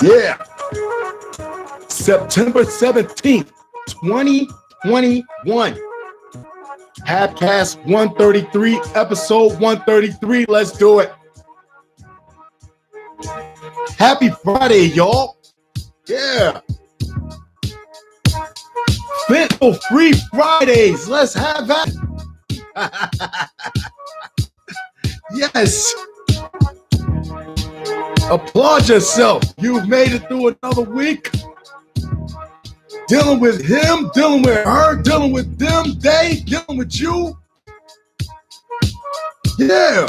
Yeah. September 17th, 2021. Halfcast 133, episode 133. Let's do it. Happy Friday, y'all. Yeah. Mental Free Fridays. Let's have that. Yes. Applaud yourself. You've made it through another week. Dealing with him, dealing with her, dealing with them, they, dealing with you. Yeah.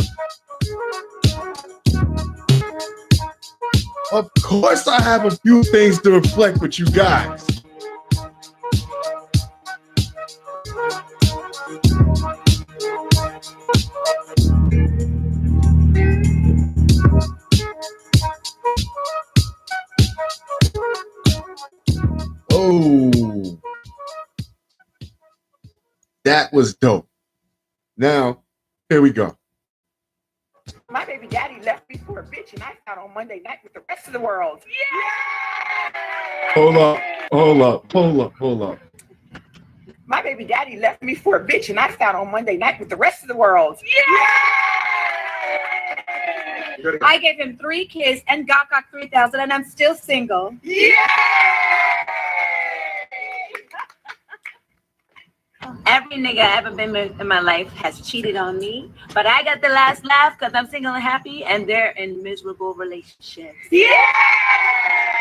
Of course, I have a few things to reflect with you guys. Oh, that was dope. Now, here we go. My baby daddy left me for a bitch and I out on Monday night with the rest of the world. Yeah! Hold up. My baby daddy left me for a bitch and I out on Monday night with the rest of the world. Yeah! I gave him 3 kids and got 3,000 and I'm still single. Yeah! Every nigga I ever been with in my life has cheated on me, but I got the last laugh because I'm single and happy, and they're in miserable relationships. Yeah!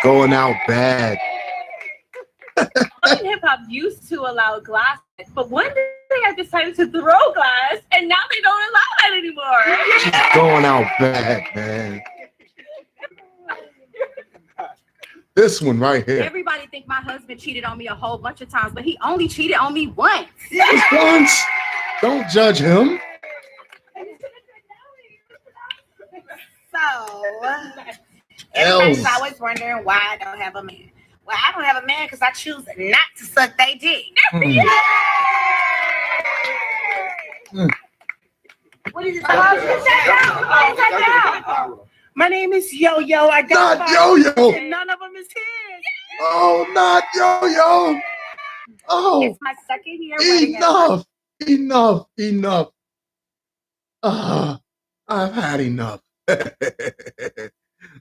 Going out bad. Hip hop used to allow glass, but one day I decided to throw glass, and now they don't allow that anymore. She's going out bad, man. This one right here. Everybody think my husband cheated on me a whole bunch of times, but he only cheated on me once. Just once. Don't judge him. So, everybody's always wondering why I don't have a man. Well, I don't have a man because I choose not to suck they dick. What is it? My name is Yo-Yo. I got not Yo-Yo. And none of them is his. Oh, not Yo-Yo. Oh. It's my second year. Enough. I've had enough.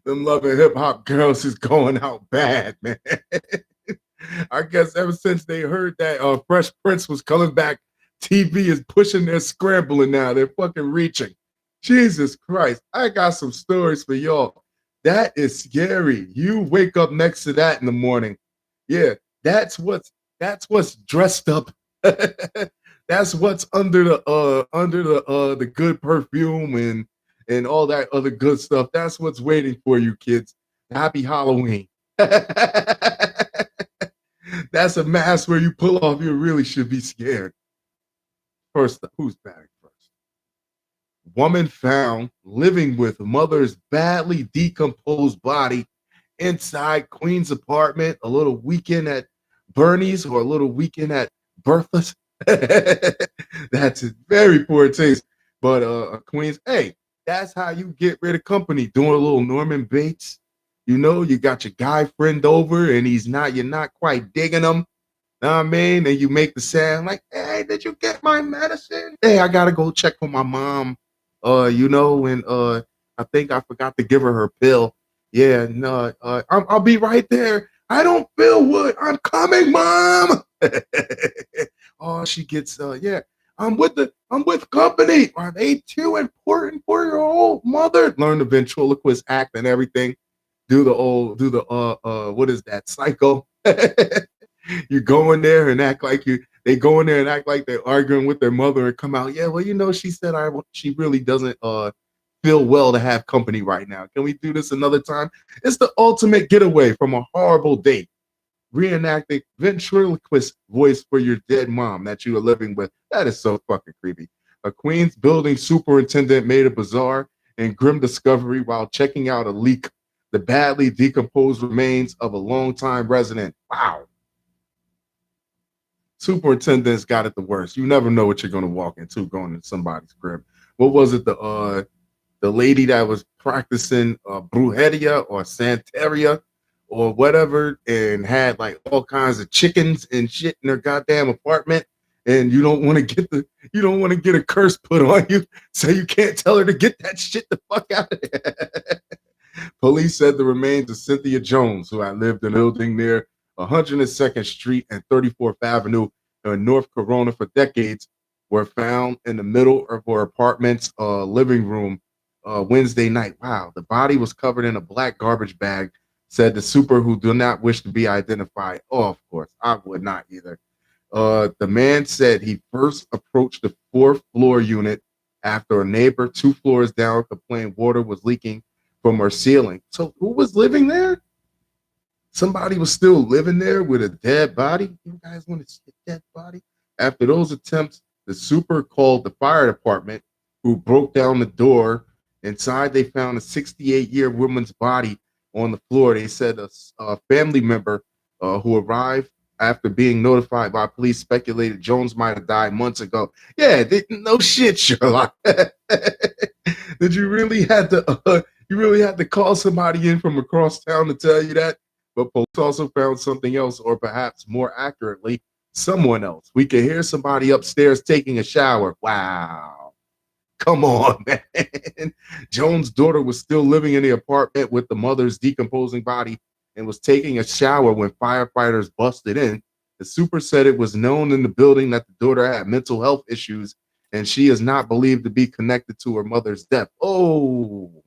Them loving hip hop girls is going out bad, man. I guess ever since they heard that Fresh Prince was coming back, TV is pushing their scrambling now. They're fucking reaching. Jesus Christ. I got some stories for y'all. That is scary. You wake up next to that in the morning. Yeah, that's what's dressed up. That's what's under the good perfume and all that other good stuff. That's what's waiting for you, kids. Happy Halloween. That's a mask where you pull off, you really should be scared. First, who's back first? Woman found living with mother's badly decomposed body inside Queen's apartment. A little weekend at Bernie's or a little weekend at Bertha's. That's a very poor taste. But Queen's, hey, that's how you get rid of company. Doing a little Norman Bates. You know, you got your guy friend over and you're not quite digging him. Know what I mean? And you make the sound like, hey, did you get my medicine? Hey, I gotta go check on my mom. And I think I forgot to give her pill. Yeah, no, I'll be right there. I don't feel good. I'm coming, Mom. Oh, she gets I'm with company. Are they too important for your old mother? Learn the ventriloquist act and everything. Do the what is that? Psycho. You go in there and act like they go in there and act like they're arguing with their mother and come out. Yeah, well, she said she really doesn't feel well to have company right now. Can we do this another time? It's the ultimate getaway from a horrible date. Reenacting ventriloquist voice for your dead mom that you are living with. That is so fucking creepy. A Queens building superintendent made a bizarre and grim discovery while checking out a leak. The badly decomposed remains of a longtime resident. Wow. Superintendents got it the worst. You never know what you're going to walk into going to somebody's crib. What was it? The lady that was practicing brujeria or Santeria or whatever, and had like all kinds of chickens and shit in their goddamn apartment, and you don't want to get a curse put on you, so you can't tell her to get that shit the fuck out of there. Police said the remains of Cynthia Jones, who had lived in a building near 102nd Street and 34th Avenue in North Corona for decades, were found in the middle of her apartment's living room Wednesday night. Wow, the body was covered in a black garbage bag, said the super, who do not wish to be identified. Oh, of course, I would not either. The man said he first approached the fourth floor unit after a neighbor 2 floors down complained water was leaking from her ceiling. So who was living there? Somebody was still living there with a dead body. You guys want to see a dead body? After those attempts, the super called the fire department, who broke down the door. Inside, they found a 68-year woman's body on the floor. They said a family member who arrived after being notified by police speculated Jones might have died months ago. Yeah, no shit, Sherlock. Did you really had to call somebody in from across town to tell you that? But police also found something else, or perhaps more accurately, someone else. We could hear somebody upstairs taking a shower. Wow. Come on, man. Jones' daughter was still living in the apartment with the mother's decomposing body and was taking a shower when firefighters busted in. The super said it was known in the building that the daughter had mental health issues, and she is not believed to be connected to her mother's death. Oh.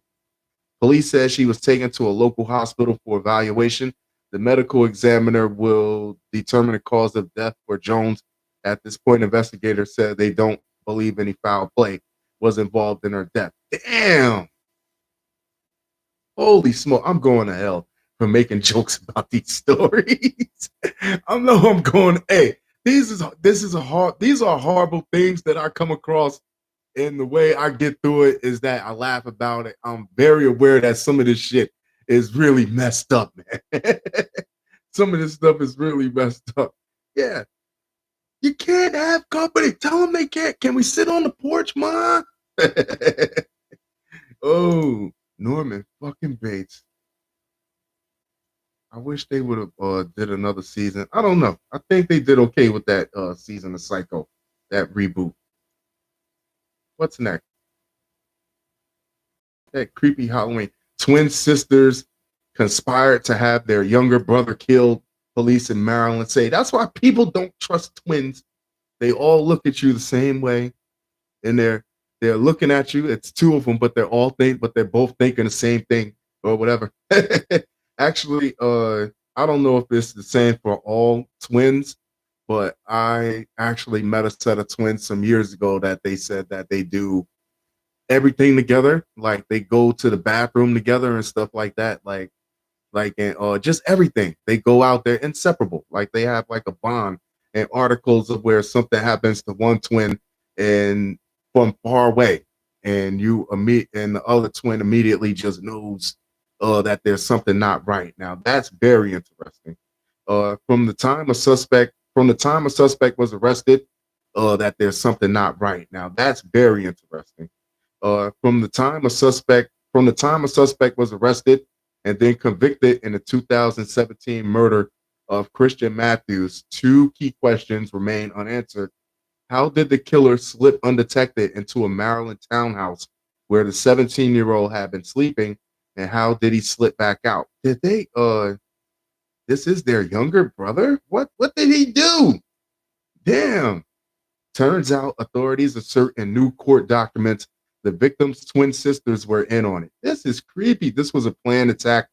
Police said she was taken to a local hospital for evaluation. The medical examiner will determine the cause of death for Jones. At this point, investigators said they don't believe any foul play was involved in her death. Damn. Holy smoke. I'm going to hell for making jokes about these stories. I know I'm going, hey, these are horrible things that I come across. And the way I get through it is that I laugh about it. I'm very aware that some of this shit is really messed up, man. Some of this stuff is really messed up. Yeah. You can't have company. Tell them they can't. Can we sit on the porch, Ma? Oh, Norman fucking Bates. I wish they would have did another season. I don't know. I think they did okay with that season of Psycho, that reboot. What's next? That creepy Halloween. Twin sisters conspired to have their younger brother killed. Police in Maryland say that's why people don't trust twins. They all look at you the same way, and they're looking at you. It's two of them, but they're both thinking the same thing or whatever. Actually, I don't know if it's the same for all twins, but I actually met a set of twins some years ago that they said that they do everything together. Like they go to the bathroom together and stuff like that. And just everything. They go out there inseparable. Like they have like a bond, and articles of where something happens to one twin and from far away, and the other twin immediately just knows that there's something not right. Now that's very interesting. From the time a suspect was arrested, that there's something not right. Now that's very interesting. From the time a suspect was arrested and then convicted in the 2017 murder of Christian Matthews, two key questions remain unanswered. How did the killer slip undetected into a Maryland townhouse where the 17-year-old had been sleeping, and how did he slip back out? This is their younger brother? What did he do? Damn. Turns out authorities assert in new court documents the victim's twin sisters were in on it. This is creepy. This was a planned attack.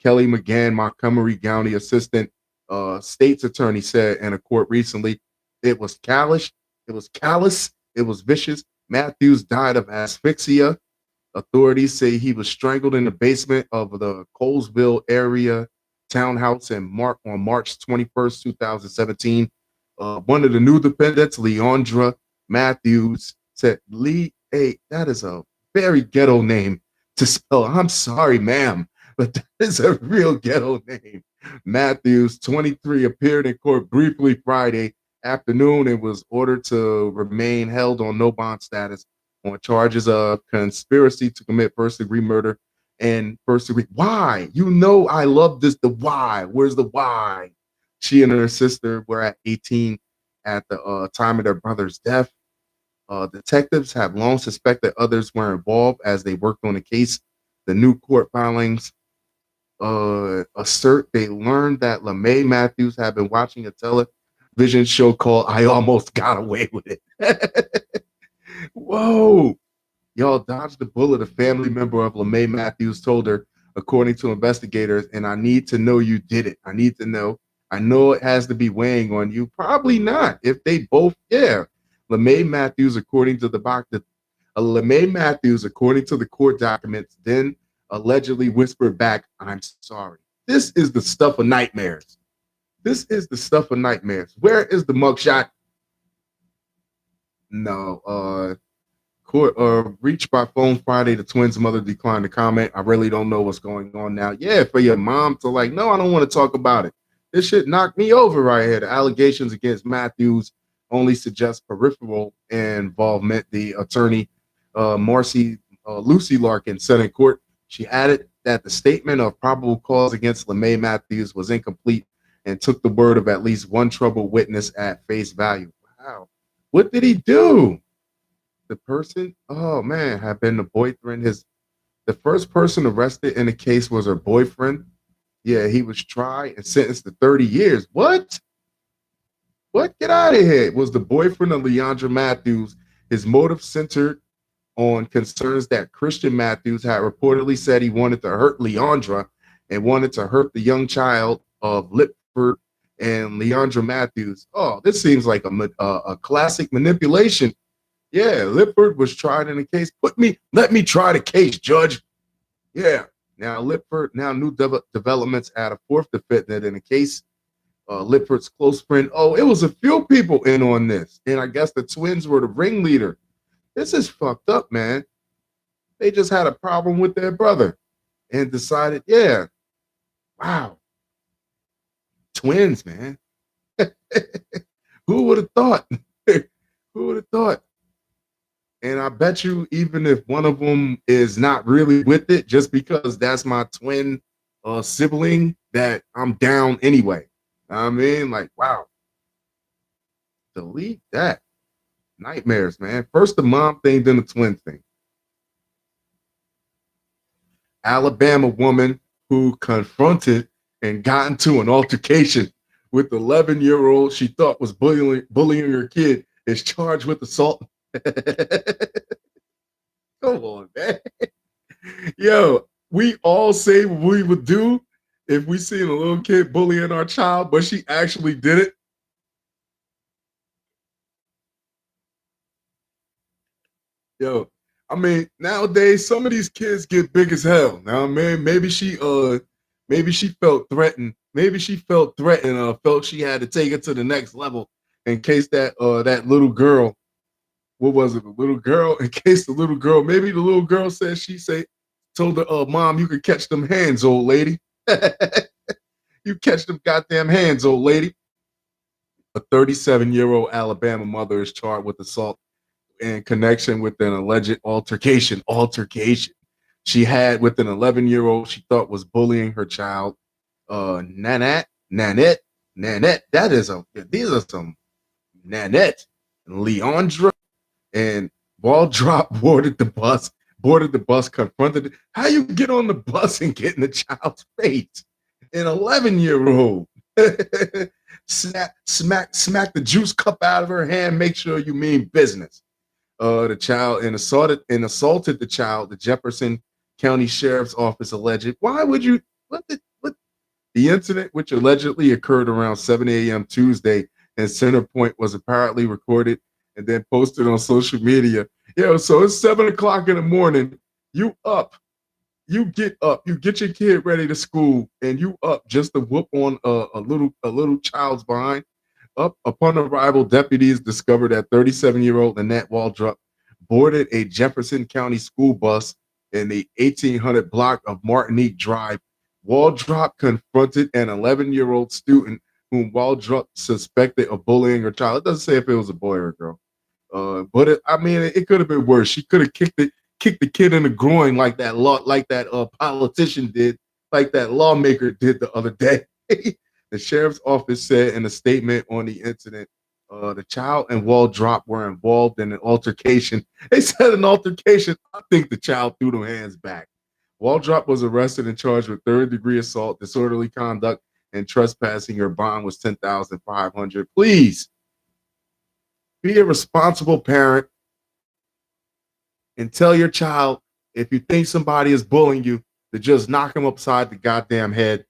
Kelly McGann, Montgomery County Assistant State's Attorney, said in a court recently, it was callous, it was vicious. Matthews died of asphyxia. Authorities say he was strangled in the basement of the Colesville area townhouse on March 21st, 2017. One of the new defendants, Leandra Matthews, said, Hey, that is a very ghetto name to spell. I'm sorry, ma'am, but that is a real ghetto name. Matthews, 23, appeared in court briefly Friday afternoon and was ordered to remain held on no bond status on charges of conspiracy to commit first-degree murder and first degree. Why? You know I love this. The why. Where's the why? She and her sister were at 18 at the time of their brother's death. Detectives have long suspected others were involved as they worked on the case. The new court filings assert they learned that LeMay Matthews had been watching a television show called I Almost Got Away with It. Whoa. Y'all dodged the bullet. A family member of LeMay Matthews told her, according to investigators, and I need to know you did it. I need to know. I know it has to be weighing on you. Probably not. If they both, yeah. LeMay Matthews, according to the LeMay Matthews, according to the court documents, then allegedly whispered back, I'm sorry. This is the stuff of nightmares. This is the stuff of nightmares. Where is the mugshot? No, court reached by phone Friday. The twins' mother declined to comment. I really don't know what's going on now. Yeah, for your mom to like, no, I don't want to talk about it. This shit knocked me over right here. The allegations against Matthews only suggest peripheral involvement. The attorney, Lucy Larkin, said in court. She added that the statement of probable cause against LeMay Matthews was incomplete and took the word of at least one troubled witness at face value. Wow. What did he do? The person, oh man, had been the boyfriend. The first person arrested in the case was her boyfriend. Yeah, he was tried and sentenced to 30 years. What? What? Get out of here. It was the boyfriend of Leandra Matthews. His motive centered on concerns that Christian Matthews had reportedly said he wanted to hurt Leandra and wanted to hurt the young child of Lipford and Leandra Matthews. Oh, this seems like a classic manipulation. Yeah, Lipford was tried in the case. Let me try the case, Judge. Yeah. Now Lipford, new developments add a fourth defendant in the case. Lipford's close friend. Oh, it was a few people in on this. And I guess the twins were the ringleader. This is fucked up, man. They just had a problem with their brother and decided, yeah, wow. Twins, man. Who would have thought? Who would have thought? And I bet you, even if one of them is not really with it, just because that's my twin sibling, that I'm down anyway. I mean, like, wow. Delete that. Nightmares, man. First the mom thing, then the twin thing. Alabama woman who confronted and got into an altercation with the 11-year-old she thought was bullying her kid is charged with assault. Come on, man. Yo, we all say what we would do if we seen a little kid bullying our child, but she actually did it. Yo, I mean, nowadays some of these kids get big as hell. Now, man, maybe she felt threatened. Maybe she felt threatened, felt she had to take it to the next level in case that little girl, what was it, the little girl? In case the little girl, maybe the little girl told her, mom, you could catch them hands, old lady. You catch them goddamn hands, old lady. A 37-year-old Alabama mother is charged with assault in connection with an alleged altercation she had with an 11-year-old she thought was bullying her child. Nanette. These are some Nanette and Leandra and Waldrop boarded the bus, confronted it. How you get on the bus and get in the child's face? An 11-year-old. Smack the juice cup out of her hand. Make sure you mean business. The child and assaulted the child. The Jefferson County Sheriff's Office alleged. Why would you? What the incident, which allegedly occurred around 7 a.m. Tuesday in Center Point, was apparently recorded and then posted on social media. Yo, so it's 7 o'clock in the morning. You get up, you get your kid ready to school, and you up just to whoop on a little child's behind. Up upon arrival, deputies discovered that 37-year-old Annette Waldrop boarded a Jefferson County school bus in the 1800 block of Martinique Drive. Waldrop confronted an 11-year-old student whom Waldrop suspected of bullying her child. It doesn't say if it was a boy or a girl, but it could have been worse. She could have kicked kick the kid in the groin like that politician did, like that lawmaker did the other day. The sheriff's office said in a statement on the incident, the child and Waldrop were involved in an altercation. They said an altercation. I think the child threw them hands back. Waldrop was arrested and charged with third-degree assault, disorderly conduct, and trespassing. Your bond was $10,500. Please be a responsible parent and tell your child, if you think somebody is bullying you, to just knock him upside the goddamn head.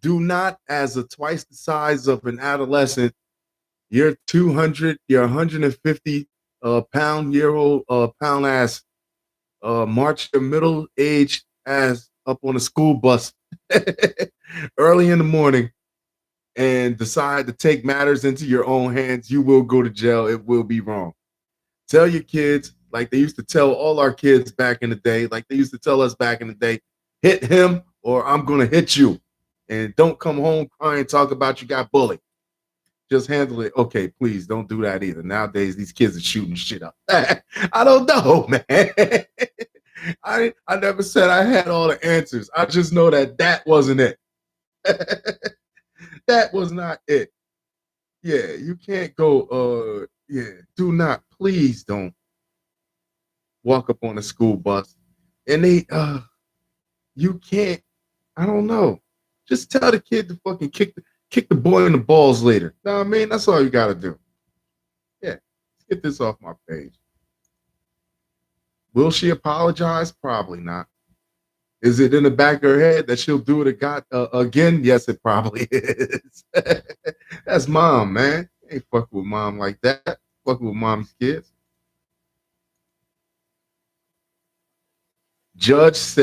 Do not, as a twice the size of an adolescent, you're 150 pound ass, march your middle-aged ass up on a school bus early in the morning and decide to take matters into your own hands. You will go to jail. It will be wrong. Tell your kids, like they used to tell all our kids back in the day, like they used to tell us back in the day, hit him or I'm going to hit you. And don't come home crying, talk about you got bullied. Just handle it. Okay, please don't do that either. Nowadays, these kids are shooting shit up. I don't know, man. I never said I had all the answers. I just know that wasn't it. That was not it. Yeah, you can't go, do not, please don't walk up on a school bus. And you can't, I don't know. Just tell the kid to fucking kick the boy in the balls later. You know what I mean? That's all you got to do. Yeah, let's get this off my page. Will she apologize? Probably not. Is it in the back of her head that she'll do it again? Yes, it probably is. That's mom, man. Ain't fucking with mom like that. Fucking with mom's kids. Judge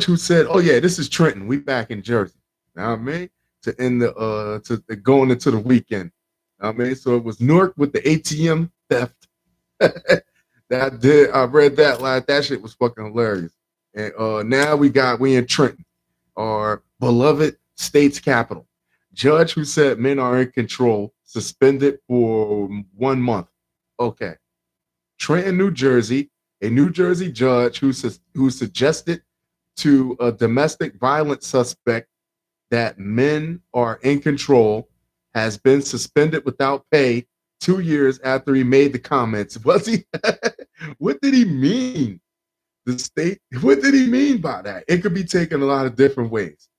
who said, "Oh yeah, this is Trenton. We back in Jersey." Now I mean, to end to going into the weekend. I mean, so it was Newark with the ATM theft. I read that like that shit was fucking hilarious. And now we in Trenton, our beloved state's capital. Judge who said men are in control, suspended for 1 month. Okay. Trenton, New Jersey, a New Jersey judge who suggested to a domestic violence suspect that men are in control has been suspended without pay 2 years after he made the comments. Was he? What did he mean? What did he mean by that? It could be taken a lot of different ways.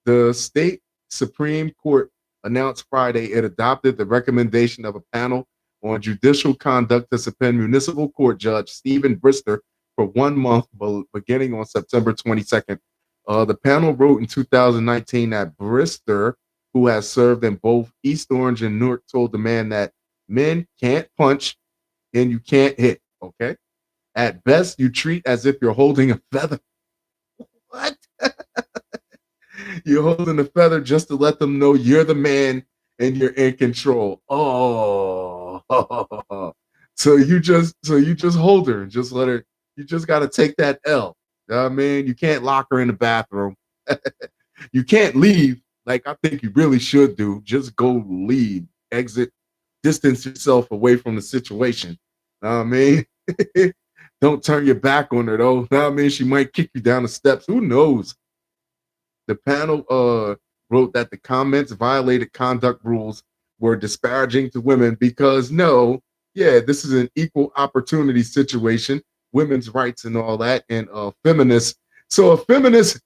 The state Supreme Court announced Friday it adopted the recommendation of a panel on judicial conduct to suspend municipal court judge Stephen Brister for 1 month beginning on September 22nd. The panel wrote in 2019 that Brister, who has served in both East Orange and Newark, told the man that men can't punch and you can't hit, okay? At best, you treat as if you're holding a feather. What? You're holding a feather just to let them know you're the man and you're in control. Oh. So you just hold her and just let her, you just got to take that L. You know what I mean? You can't lock her in the bathroom. You can't leave like I think you really should do. Just go leave, exit, distance yourself away from the situation. You know what I mean? Don't turn your back on her, though. You know what I mean? She might kick you down the steps. Who knows? The panel wrote that the comments violated conduct rules, were disparaging to women because this is an equal opportunity situation, women's rights and all that, and feminists. So feminists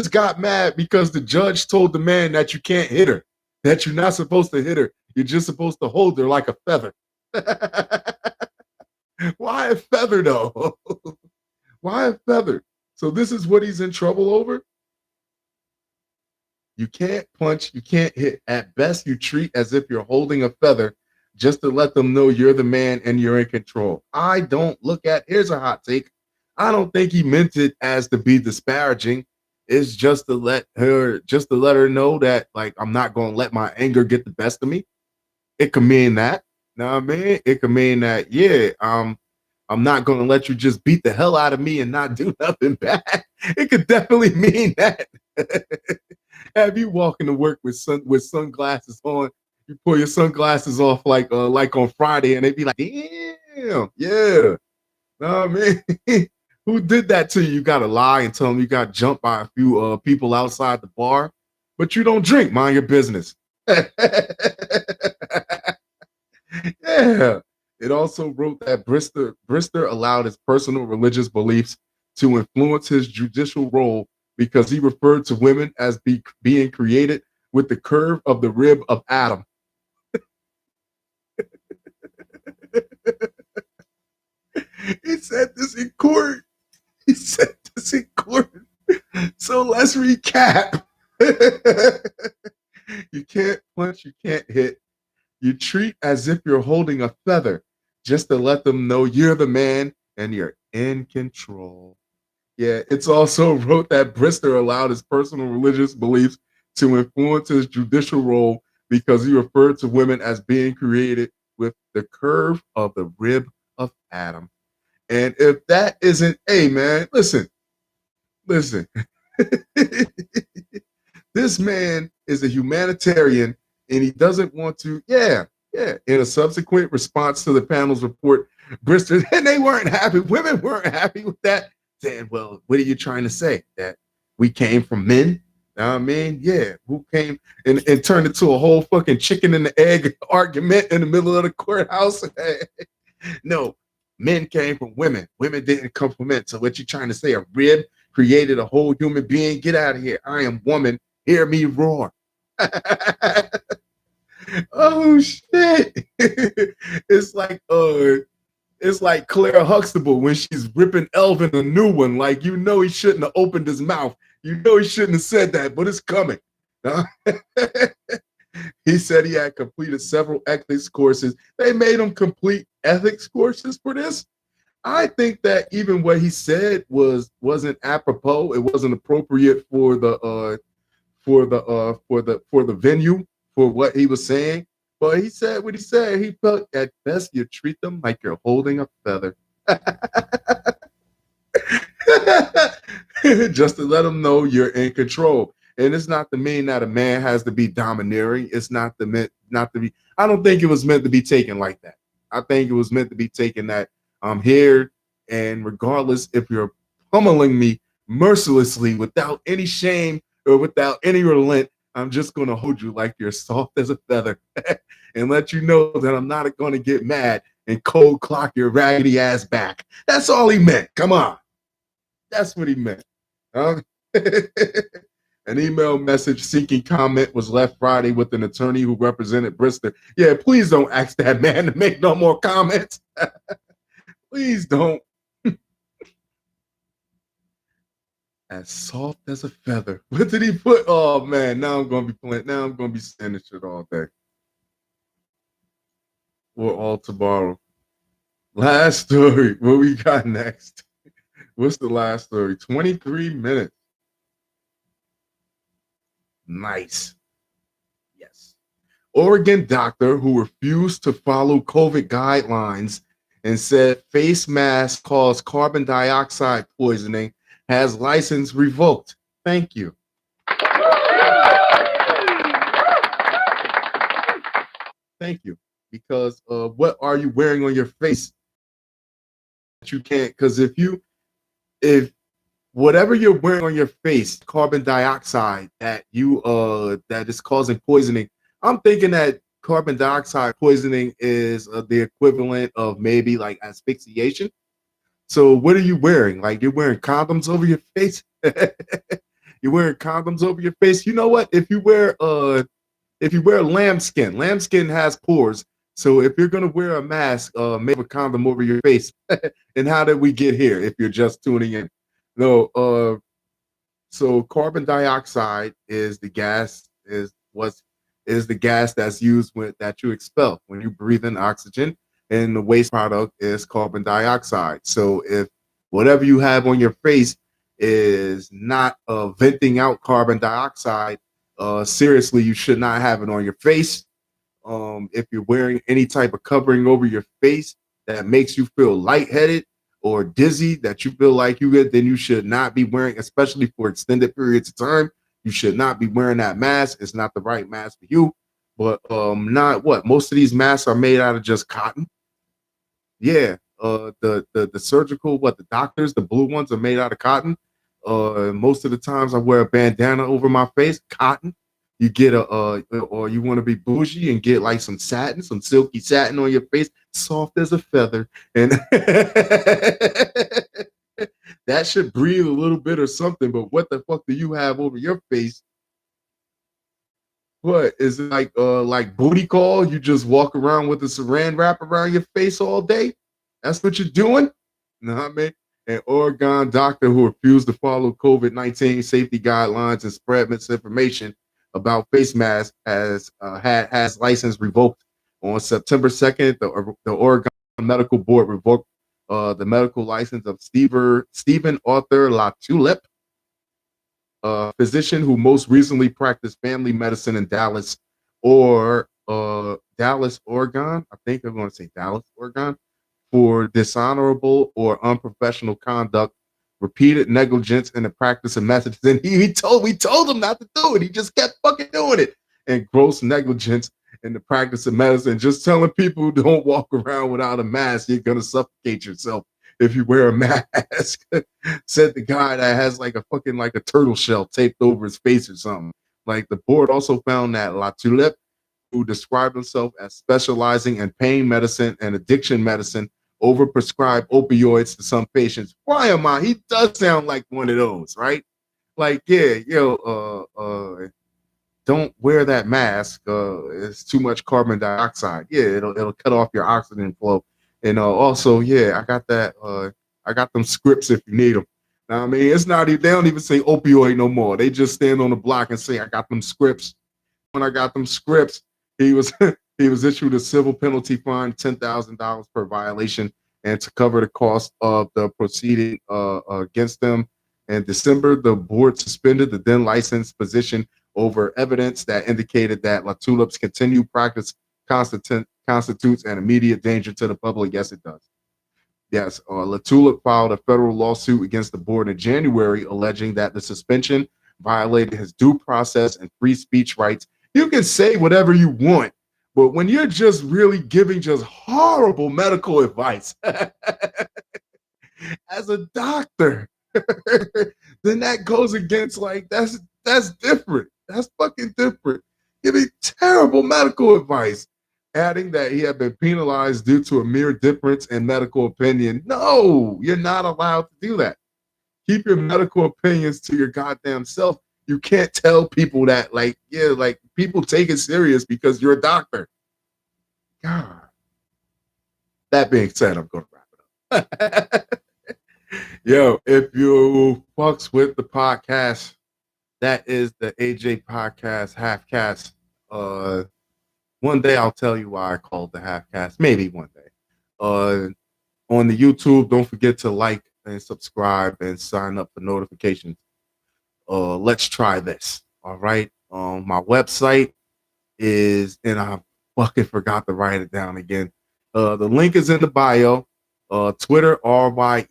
got mad because the judge told the man that you can't hit her, that you're not supposed to hit her. You're just supposed to hold her like a feather. Why a feather, though? Why a feather? So this is what he's in trouble over? You can't punch, you can't hit. At best, you treat as if you're holding a feather just to let them know you're the man and you're in control. Here's a hot take. I don't think he meant it as to be disparaging. It's just to let her know that, like, I'm not going to let my anger get the best of me. It could mean that. Know what I mean? It could mean that, I'm not going to let you just beat the hell out of me and not do nothing bad. It could definitely mean that. Have you walking to work with sunglasses on You pull your sunglasses off like on Friday, and they be like, damn, yeah. No, man. Who did that to you? You gotta lie and tell them you got jumped by a few people outside the bar, but you don't drink. Mind your business. Yeah. It also wrote that Brister allowed his personal religious beliefs to influence his judicial role because he referred to women as being created with the curve of the rib of Adam. He said this in court. He said this in court. So let's recap. You can't punch, you can't hit. You treat as if you're holding a feather just to let them know you're the man and you're in control. Yeah, it's also wrote that Brister allowed his personal religious beliefs to influence his judicial role because he referred to women as being created with the curve of the rib of Adam. And if that isn't, hey man, listen. This man is a humanitarian and he doesn't want to, yeah. In a subsequent response to the panel's report, Brister, and they weren't happy. Women weren't happy with that. Saying, well, what are you trying to say? That we came from men? You know what I mean? Yeah. Who came and turned into a whole fucking chicken and the egg argument in the middle of the courthouse? No, men came from women. Women didn't come from men. So what you trying to say? A rib created a whole human being? Get out of here. I am woman. Hear me roar. Oh shit. It's like Claire Huxtable when she's ripping Elvin a new one. Like, you know, he shouldn't have opened his mouth. You know, he shouldn't have said that, but it's coming. He said he had completed several ethics courses. They made him complete ethics courses for this. I think that even what he said wasn't apropos. It wasn't appropriate for the venue for what he was saying. But he said what he said. He felt at best you treat them like you're holding a feather. Just to let them know you're in control. And it's not to mean that a man has to be domineering. It's not to be. I don't think it was meant to be taken like that. I think it was meant to be taken that I'm here, and regardless if you're pummeling me mercilessly without any shame or without any relent, I'm just going to hold you like you're soft as a feather and let you know that I'm not going to get mad and cold clock your raggedy ass back. That's all he meant. Come on. That's what he meant. An email message seeking comment was left Friday with an attorney who represented Brister. Yeah, please don't ask that man to make no more comments. Please don't. As soft as a feather. What did he put? Oh man, now I'm gonna be playing. Now I'm gonna be saying this shit all day. Or all tomorrow. Last story. What we got next? What's the last story? 23 minutes. Nice. Yes. Oregon doctor who refused to follow COVID guidelines and said face masks cause carbon dioxide poisoning has license revoked. Thank you. Thank you. Because what are you wearing on your face that you can't? Because if whatever you're wearing on your face, carbon dioxide that is causing poisoning, I'm thinking that carbon dioxide poisoning is the equivalent of maybe like asphyxiation. So what are you wearing? Like, you're wearing condoms over your face? You're wearing condoms over your face? You know what? If you wear lambskin has pores. So if you're gonna wear a mask, make a condom over your face. And how did we get here? If you're just tuning in, no. So carbon dioxide is the gas is the gas that's used that you expel when you breathe in oxygen, and the waste product is carbon dioxide. So if whatever you have on your face is not venting out carbon dioxide, seriously, you should not have it on your face. If you're wearing any type of covering over your face that makes you feel lightheaded or dizzy, that you feel like then you should not be wearing, especially for extended periods of time. You should not be wearing that mask. It's not the right mask for you. but not what most of these masks are made out of just cotton. Yeah, the surgical, the doctors, the blue ones are made out of cotton. Most of the times I wear a bandana over my face, cotton. You get or you want to be bougie and get like some satin, some silky satin on your face, soft as a feather, and that should breathe a little bit or something. But what the fuck do you have over your face? What is it like booty call? You just walk around with a saran wrap around your face all day? That's what you're doing? Know what I mean? An Oregon doctor who refused to follow COVID-19 safety guidelines and spread misinformation about face masks has license revoked. On September 2nd, the Oregon Medical Board revoked the medical license of Stephen Arthur LaTulip, a physician who most recently practiced family medicine in Dallas, Oregon. I think I'm going to say Dallas, Oregon, for dishonorable or unprofessional conduct, repeated negligence in the practice of methods. And we told him not to do it. He just kept fucking doing it. And gross negligence in the practice of medicine. Just telling people don't walk around without a mask. You're gonna suffocate yourself if you wear a mask. Said the guy that has like a turtle shell taped over his face or something. Like the board also found that LaTulip, who described himself as specializing in pain medicine and addiction medicine, overprescribed opioids to some patients. Why am I? He does sound like one of those, right? Like, yeah, don't wear that mask. It's too much carbon dioxide. Yeah, it'll cut off your oxygen flow. And also, yeah, I got that. I got them scripts if you need them. Now, I mean, it's not. They don't even say opioid no more. They just stand on the block and say, "I got them scripts." When I got them scripts, he was he was issued a civil penalty fine, $10,000 per violation, and to cover the cost of the proceeding against them. In December, the board suspended the then licensed physician over evidence that indicated that LaTulip's continued practice constitutes an immediate danger to the public. Yes, it does. Yes, LaTulip filed a federal lawsuit against the board in January, alleging that the suspension violated his due process and free speech rights. You can say whatever you want, but when you're just really giving just horrible medical advice as a doctor, then that goes against that's different. That's fucking different. Giving terrible medical advice, adding that he had been penalized due to a mere difference in medical opinion. No, you're not allowed to do that. Keep your medical opinions to your goddamn self. You can't tell people that, people take it serious because you're a doctor. God. That being said, I'm going to wrap it up. Yo, if you fucks with the podcast, that is the AJ Podcast Halfcast. One day I'll tell you why I called the Halfcast. Maybe one day. On the YouTube, don't forget to like and subscribe and sign up for notifications. Let's try this. All right. My website is, and I fucking forgot to write it down again. The link is in the bio. Twitter, RYEZSHYNE,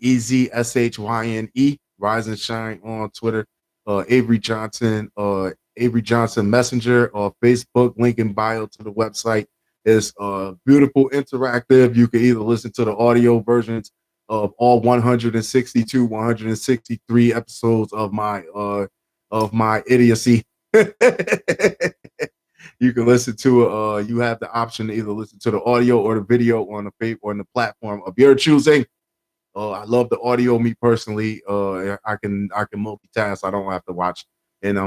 Rise and Shine on Twitter. Avery Johnson Messenger, Facebook, link in bio to the website. Is beautiful, interactive. You can either listen to the audio versions of all 162, 163 episodes of my idiocy. You can listen to you have the option to either listen to the audio or the video on the platform of your choosing. I love the audio, me personally. I can multitask. I don't have to watch. And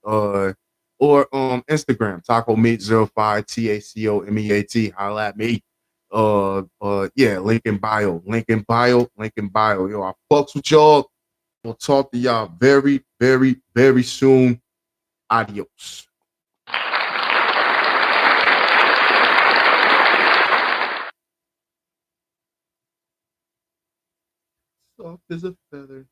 or Instagram, Taco Meat 05 TACOMEAT. Holla at me. Link in bio. Yo, I fucks with y'all. We'll talk to y'all very, very, very soon. Adios. Soft as a feather.